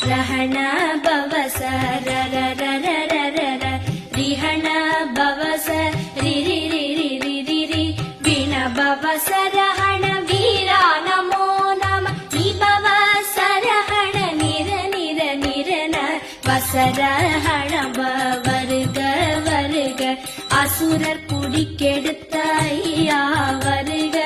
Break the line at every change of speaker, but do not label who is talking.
ரஹண பவச ரிஹண பவச ரிரி விண பவச ரஹண வீரா நமோ நம விபவச ரஹண நிர நிர நிரன வசரஹண வருக வருக அசுரர் குடிக்கெடுத்த ஐயா வருக